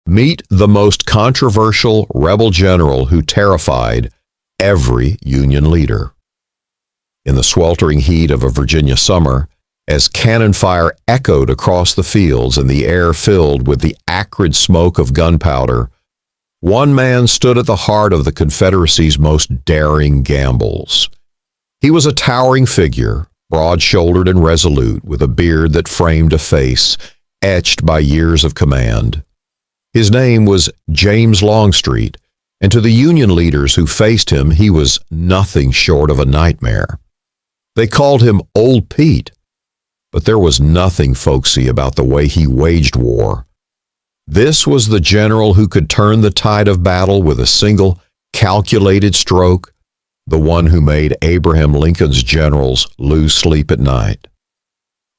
Meet the most controversial rebel general who terrified every Union leader. In the sweltering heat of a Virginia summer, as cannon fire echoed across the fields and the air filled with the acrid smoke of gunpowder, one man stood at the heart of the Confederacy's most daring gambles. He was a towering figure, broad-shouldered and resolute, with a beard that framed a face etched by years of command. His name was James Longstreet, and to the Union leaders who faced him, he was nothing short of a nightmare. They called him Old Pete, but there was nothing folksy about the way he waged war. This was the general who could turn the tide of battle with a single calculated stroke, the one who made Abraham Lincoln's generals lose sleep at night.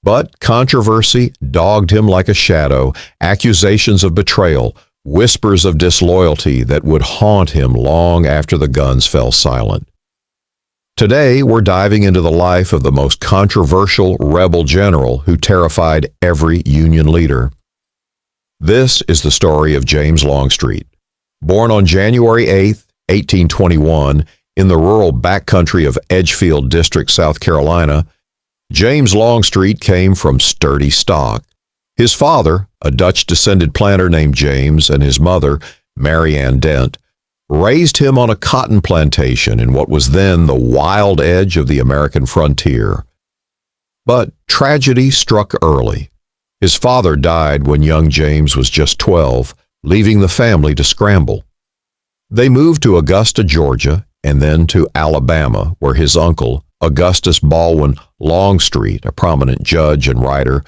But controversy dogged him like a shadow, accusations of betrayal, whispers of disloyalty that would haunt him long after the guns fell silent. Today, we're diving into the life of the most controversial rebel general who terrified every Union leader. This is the story of James Longstreet. Born on January 8, 1821, in the rural backcountry of Edgefield District, South Carolina, James Longstreet came from sturdy stock. His father, a Dutch-descended planter named James, and his mother, Marye Dent, raised him on a cotton plantation in what was then the wild edge of the American frontier. But tragedy struck early. His father died when young James was just 12, leaving the family to scramble. They moved to Augusta, Georgia, and then to Alabama, where his uncle, Augustus Baldwin Longstreet, a prominent judge and writer,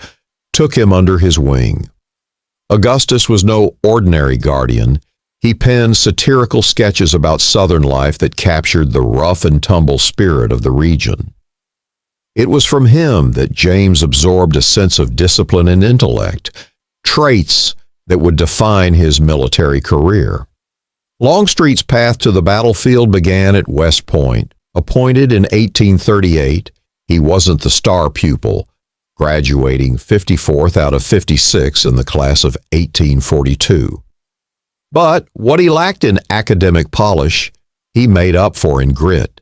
took him under his wing. Augustus was no ordinary guardian. He penned satirical sketches about Southern life that captured the rough-and-tumble spirit of the region. It was from him that James absorbed a sense of discipline and intellect, traits that would define his military career. Longstreet's path to the battlefield began at West Point. Appointed in 1838, he wasn't the star pupil, graduating 54th out of 56 in the class of 1842. But what he lacked in academic polish, he made up for in grit.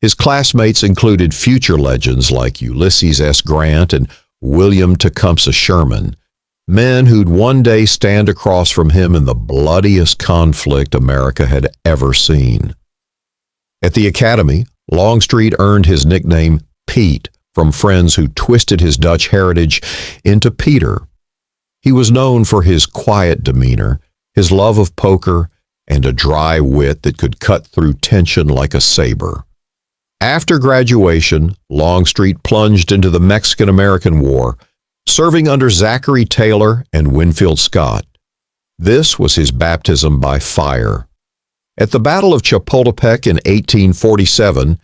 His classmates included future legends like Ulysses S. Grant and William Tecumseh Sherman, men who'd one day stand across from him in the bloodiest conflict America had ever seen. At the academy, Longstreet earned his nickname Pete from friends who twisted his Dutch heritage into Peter. He was known for his quiet demeanor, his love of poker, and a dry wit that could cut through tension like a saber. After graduation, Longstreet plunged into the Mexican-American War, serving under Zachary Taylor and Winfield Scott. This was his baptism by fire. At the Battle of Chapultepec in 1847,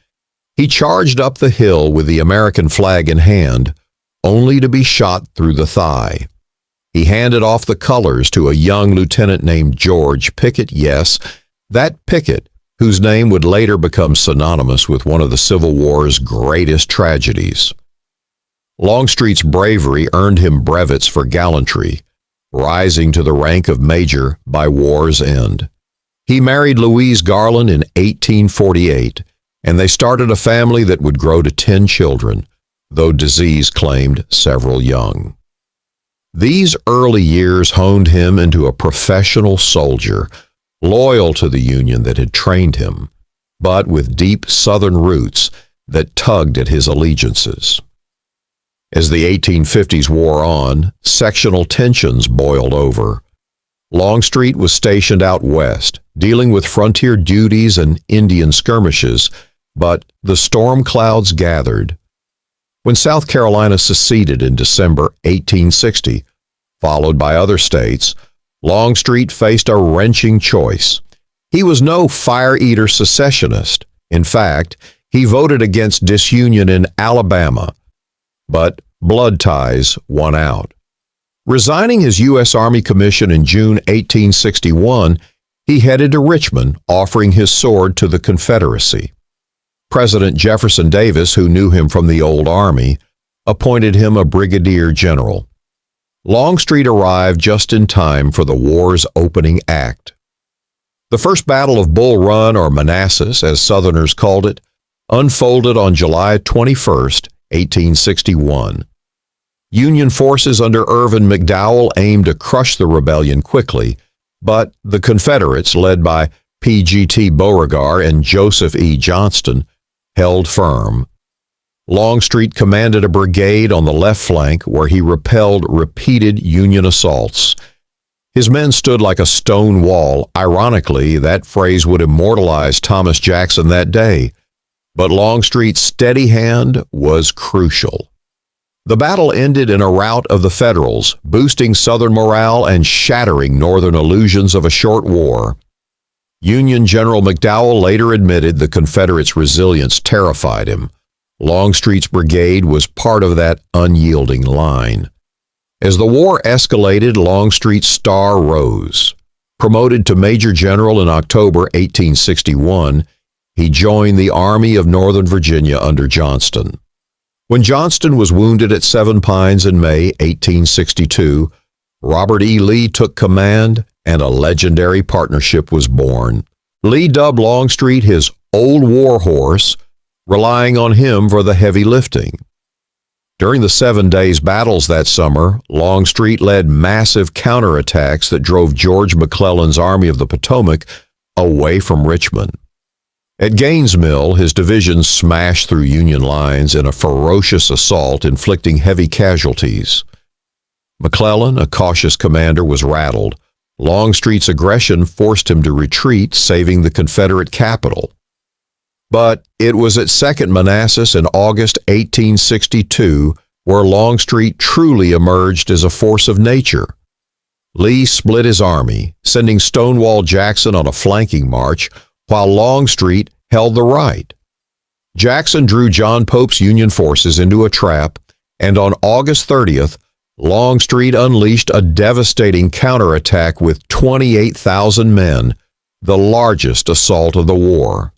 he charged up the hill with the American flag in hand, only to be shot through the thigh. He handed off the colors to a young lieutenant named George Pickett, yes, that Pickett, whose name would later become synonymous with one of the Civil War's greatest tragedies. Longstreet's bravery earned him brevets for gallantry, rising to the rank of major by war's end. He married Louise Garland in 1848, and they started a family that would grow to 10 children, though disease claimed several young. These early years honed him into a professional soldier, loyal to the Union that had trained him, but with deep Southern roots that tugged at his allegiances. As the 1850s wore on, sectional tensions boiled over. Longstreet was stationed out west, dealing with frontier duties and Indian skirmishes, but the storm clouds gathered. When South Carolina seceded in December 1860, followed by other states, Longstreet faced a wrenching choice. He was no fire-eater secessionist. In fact, he voted against disunion in Alabama, but blood ties won out. Resigning his U.S. Army commission in June 1861, he headed to Richmond, offering his sword to the Confederacy. President Jefferson Davis, who knew him from the old Army, appointed him a brigadier general. Longstreet arrived just in time for the war's opening act. The First Battle of Bull Run, or Manassas, as Southerners called it, unfolded on July 21, 1861. Union forces under Irvin McDowell aimed to crush the rebellion quickly, but the Confederates, led by P.G.T. Beauregard and Joseph E. Johnston, held firm. Longstreet commanded a brigade on the left flank where he repelled repeated Union assaults. His men stood like a stone wall. Ironically, that phrase would immortalize Thomas Jackson that day. But Longstreet's steady hand was crucial. The battle ended in a rout of the Federals, boosting Southern morale and shattering Northern illusions of a short war. Union General McDowell later admitted the Confederates' resilience terrified him. Longstreet's brigade was part of that unyielding line. As the war escalated, Longstreet's star rose. Promoted to Major General in October 1861, he joined the Army of Northern Virginia under Johnston. When Johnston was wounded at Seven Pines in May 1862, Robert E. Lee took command and a legendary partnership was born. Lee dubbed Longstreet his old war horse, relying on him for the heavy lifting. During the 7 days battles that summer, Longstreet led massive counterattacks that drove George McClellan's Army of the Potomac away from Richmond. At Gaines' Mill, his division smashed through Union lines in a ferocious assault, inflicting heavy casualties. McClellan, a cautious commander, was rattled. Longstreet's aggression forced him to retreat, saving the Confederate capital. But it was at Second Manassas in August 1862 where Longstreet truly emerged as a force of nature. Lee split his army, sending Stonewall Jackson on a flanking march, while Longstreet held the right. Jackson drew John Pope's Union forces into a trap, and on August 30th, Longstreet unleashed a devastating counterattack with 28,000 men, the largest assault of the war.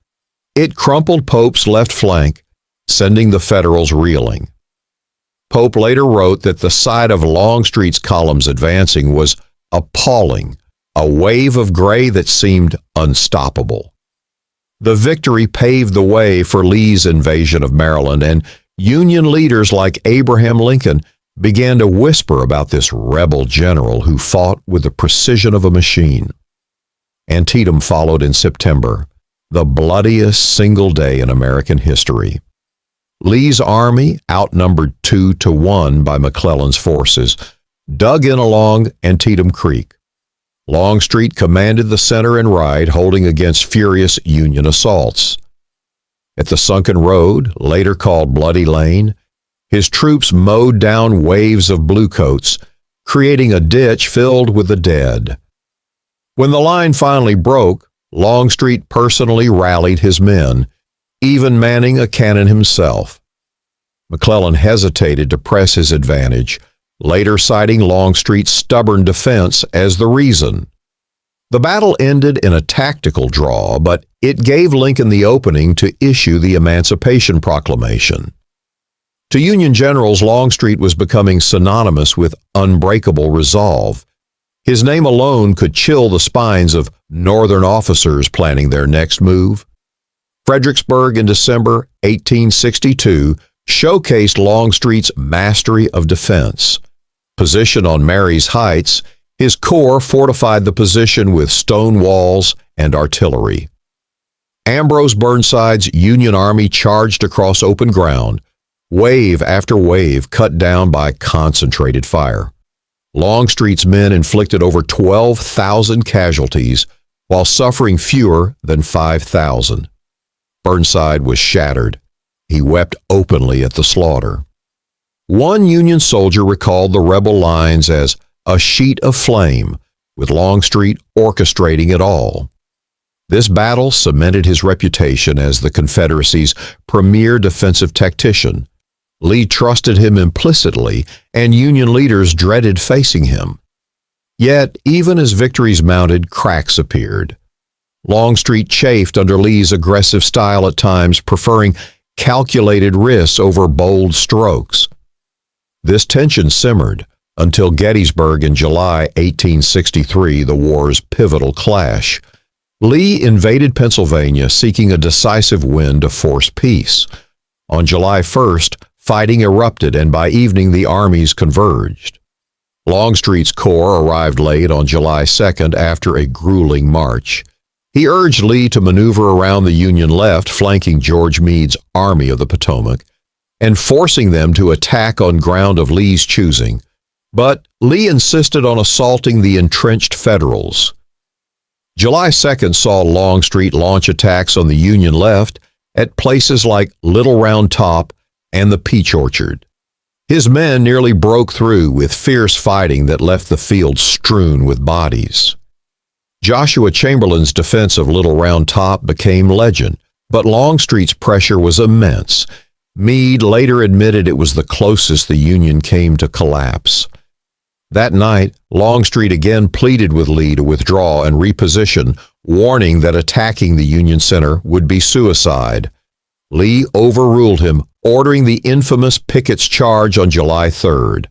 It crumpled Pope's left flank, sending the Federals reeling. Pope later wrote that the sight of Longstreet's columns advancing was appalling, a wave of gray that seemed unstoppable. The victory paved the way for Lee's invasion of Maryland, and Union leaders like Abraham Lincoln began to whisper about this rebel general who fought with the precision of a machine. Antietam followed in September, the bloodiest single day in American history. Lee's army, outnumbered 2-1 by McClellan's forces, dug in along Antietam Creek. Longstreet commanded the center and right, holding against furious Union assaults. At the Sunken Road, later called Bloody Lane, his troops mowed down waves of bluecoats, creating a ditch filled with the dead. When the line finally broke, Longstreet personally rallied his men, even manning a cannon himself. McClellan hesitated to press his advantage, later citing Longstreet's stubborn defense as the reason. The battle ended in a tactical draw, but it gave Lincoln the opening to issue the Emancipation Proclamation. To Union generals, Longstreet was becoming synonymous with unbreakable resolve. His name alone could chill the spines of Northern officers planning their next move. Fredericksburg in December 1862 showcased Longstreet's mastery of defense. Positioned on Marye's heights, his corps fortified the position with stone walls and artillery. Ambrose Burnside's Union army charged across open ground, wave after wave cut down by concentrated fire. Longstreet's men inflicted over 12,000 casualties while suffering fewer than 5,000. Burnside was shattered. He wept openly at the slaughter. One Union soldier recalled the rebel lines as a sheet of flame, with Longstreet orchestrating it all. This battle cemented his reputation as the Confederacy's premier defensive tactician. Lee trusted him implicitly, and Union leaders dreaded facing him. Yet, even as victories mounted, cracks appeared. Longstreet chafed under Lee's aggressive style at times, preferring calculated risks over bold strokes. This tension simmered until Gettysburg in July 1863, the war's pivotal clash. Lee invaded Pennsylvania seeking a decisive win to force peace. On July 1st, fighting erupted, and by evening the armies converged. Longstreet's corps arrived late on July 2nd after a grueling march. He urged Lee to maneuver around the Union left, flanking George Meade's Army of the Potomac, and forcing them to attack on ground of Lee's choosing. But Lee insisted on assaulting the entrenched Federals. July 2nd saw Longstreet launch attacks on the Union left at places like Little Round Top and the Peach Orchard. His men nearly broke through with fierce fighting that left the field strewn with bodies. Joshua Chamberlain's defense of Little Round Top became legend, but Longstreet's pressure was immense. Meade later admitted it was the closest the Union came to collapse. That night, Longstreet again pleaded with Lee to withdraw and reposition, warning that attacking the Union center would be suicide. Lee overruled him, ordering the infamous Pickett's Charge on July 3rd.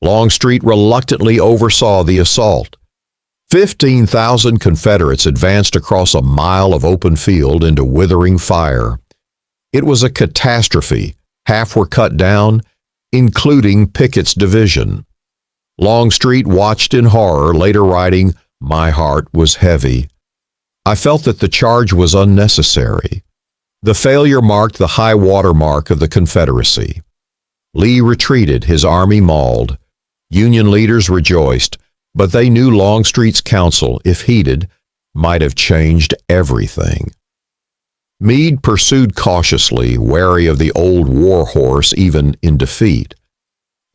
Longstreet reluctantly oversaw the assault. 15,000 Confederates advanced across a mile of open field into withering fire. It was a catastrophe. Half were cut down, including Pickett's division. Longstreet watched in horror, later writing, "My heart was heavy. I felt that the charge was unnecessary." The failure marked the high water mark of the Confederacy. Lee retreated, his army mauled. Union leaders rejoiced, but they knew Longstreet's counsel, if heeded, might have changed everything. Meade pursued cautiously, wary of the old war horse even in defeat.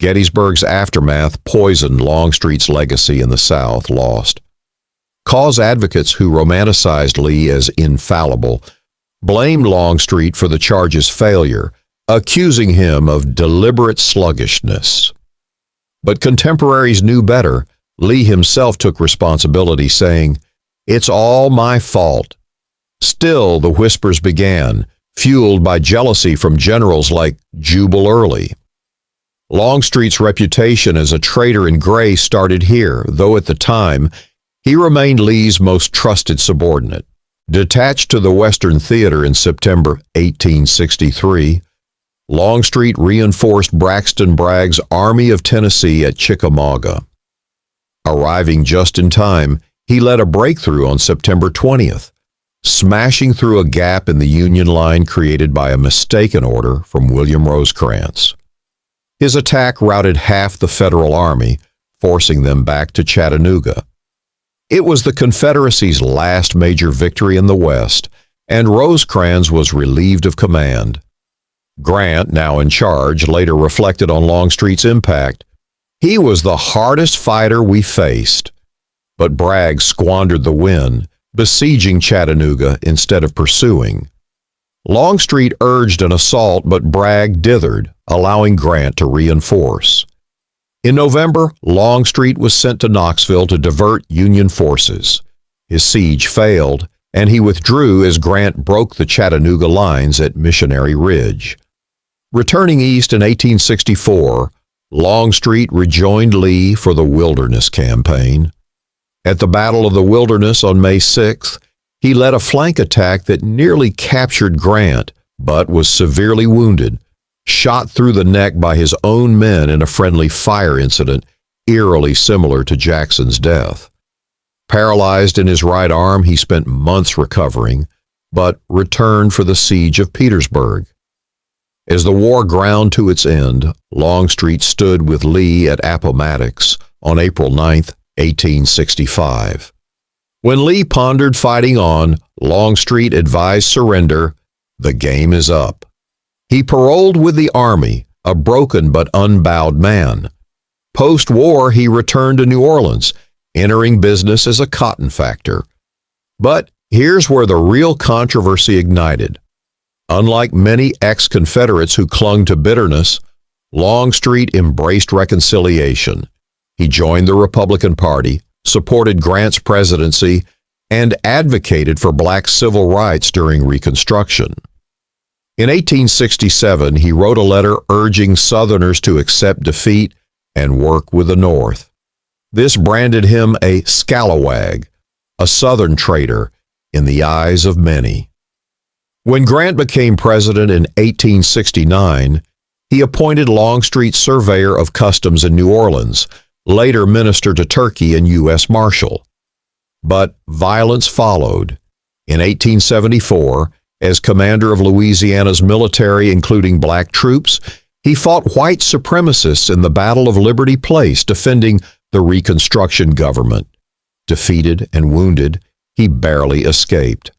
Gettysburg's aftermath poisoned Longstreet's legacy in the South, lost. Cause advocates who romanticized Lee as infallible blamed Longstreet for the charge's failure, accusing him of deliberate sluggishness. But contemporaries knew better. Lee himself took responsibility, saying, "It's all my fault." Still, the whispers began, fueled by jealousy from generals like Jubal Early. Longstreet's reputation as a traitor in gray started here, though at the time, he remained Lee's most trusted subordinate. Detached to the Western Theater in September 1863, Longstreet reinforced Braxton Bragg's Army of Tennessee at Chickamauga. Arriving just in time, he led a breakthrough on September 20th, smashing through a gap in the Union line created by a mistaken order from William Rosecrans. His attack routed half the Federal Army, forcing them back to Chattanooga. It was the Confederacy's last major victory in the West, and Rosecrans was relieved of command. Grant, now in charge, later reflected on Longstreet's impact. "He was the hardest fighter we faced." But Bragg squandered the win, besieging Chattanooga instead of pursuing. Longstreet urged an assault, but Bragg dithered, allowing Grant to reinforce. In November, Longstreet was sent to Knoxville to divert Union forces. His siege failed, and he withdrew as Grant broke the Chattanooga lines at Missionary Ridge. Returning east in 1864, Longstreet rejoined Lee for the Wilderness Campaign. At the Battle of the Wilderness on May 6th, he led a flank attack that nearly captured Grant, but was severely wounded, shot through the neck by his own men in a friendly fire incident eerily similar to Jackson's death. Paralyzed in his right arm, he spent months recovering, but returned for the siege of Petersburg. As the war ground to its end, Longstreet stood with Lee at Appomattox on April 9, 1865. When Lee pondered fighting on, Longstreet advised surrender. "The game is up." He paroled with the Army, a broken but unbowed man. Post-war, he returned to New Orleans, entering business as a cotton factor. But here's where the real controversy ignited. Unlike many ex-Confederates who clung to bitterness, Longstreet embraced reconciliation. He joined the Republican Party, supported Grant's presidency, and advocated for black civil rights during Reconstruction. In 1867, he wrote a letter urging Southerners to accept defeat and work with the North. This branded him a scalawag, a Southern traitor in the eyes of many. When Grant became president in 1869, he appointed Longstreet surveyor of customs in New Orleans, later minister to Turkey and U.S. Marshal. But violence followed. In 1874, as commander of Louisiana's military, including black troops, he fought white supremacists in the Battle of Liberty Place, defending the Reconstruction government. Defeated and wounded, he barely escaped.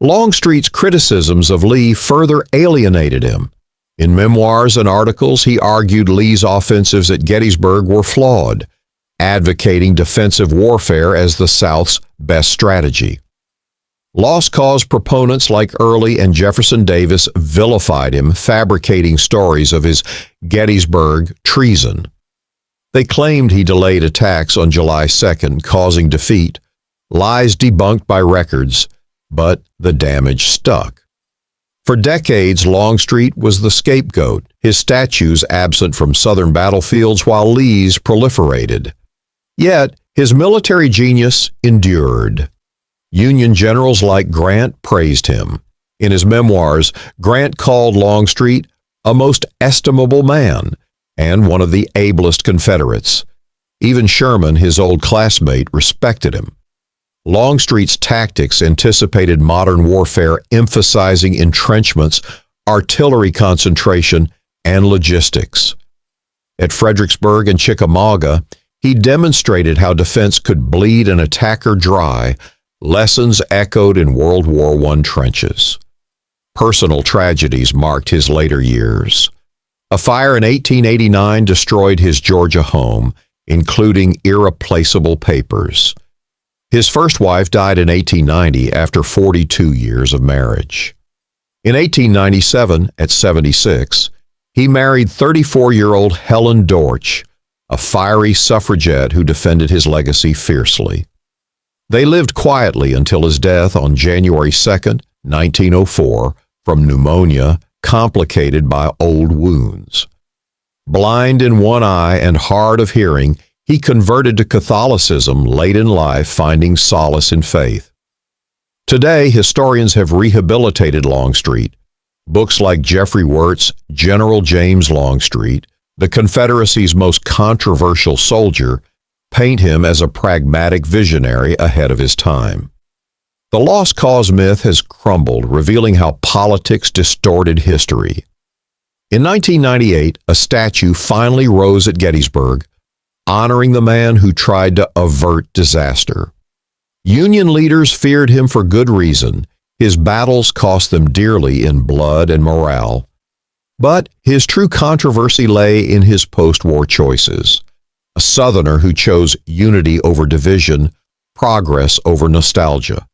Longstreet's criticisms of Lee further alienated him. In memoirs and articles, he argued Lee's offensives at Gettysburg were flawed, advocating defensive warfare as the South's best strategy. Lost cause proponents like Early and Jefferson Davis vilified him, fabricating stories of his Gettysburg treason. They claimed he delayed attacks on July 2nd, causing defeat, lies debunked by records, but the damage stuck. For decades, Longstreet was the scapegoat, his statues absent from Southern battlefields while Lee's proliferated. Yet, his military genius endured. Union generals like Grant praised him. In his memoirs, Grant called Longstreet a most estimable man and one of the ablest Confederates. Even Sherman, his old classmate, respected him. Longstreet's tactics anticipated modern warfare, emphasizing entrenchments, artillery concentration, and logistics. At Fredericksburg and Chickamauga, he demonstrated how defense could bleed an attacker dry, lessons echoed in World War I trenches. Personal tragedies marked his later years. A fire in 1889 destroyed his Georgia home, including irreplaceable papers. His first wife died in 1890 after 42 years of marriage. In 1897, at 76, he married 34-year-old Helen Dortch, a fiery suffragette who defended his legacy fiercely. They lived quietly until his death on January 2, 1904, from pneumonia complicated by old wounds. Blind in one eye and hard of hearing, he converted to Catholicism late in life, finding solace in faith. Today, historians have rehabilitated Longstreet. Books like Jeffrey Wirt's General James Longstreet, the Confederacy's most controversial soldier, paint him as a pragmatic visionary ahead of his time. The lost cause myth has crumbled, revealing how politics distorted history. In 1998, a statue finally rose at Gettysburg, honoring the man who tried to avert disaster. Union leaders feared him for good reason. His battles cost them dearly in blood and morale. But his true controversy lay in his post-war choices. A Southerner who chose unity over division, progress over nostalgia.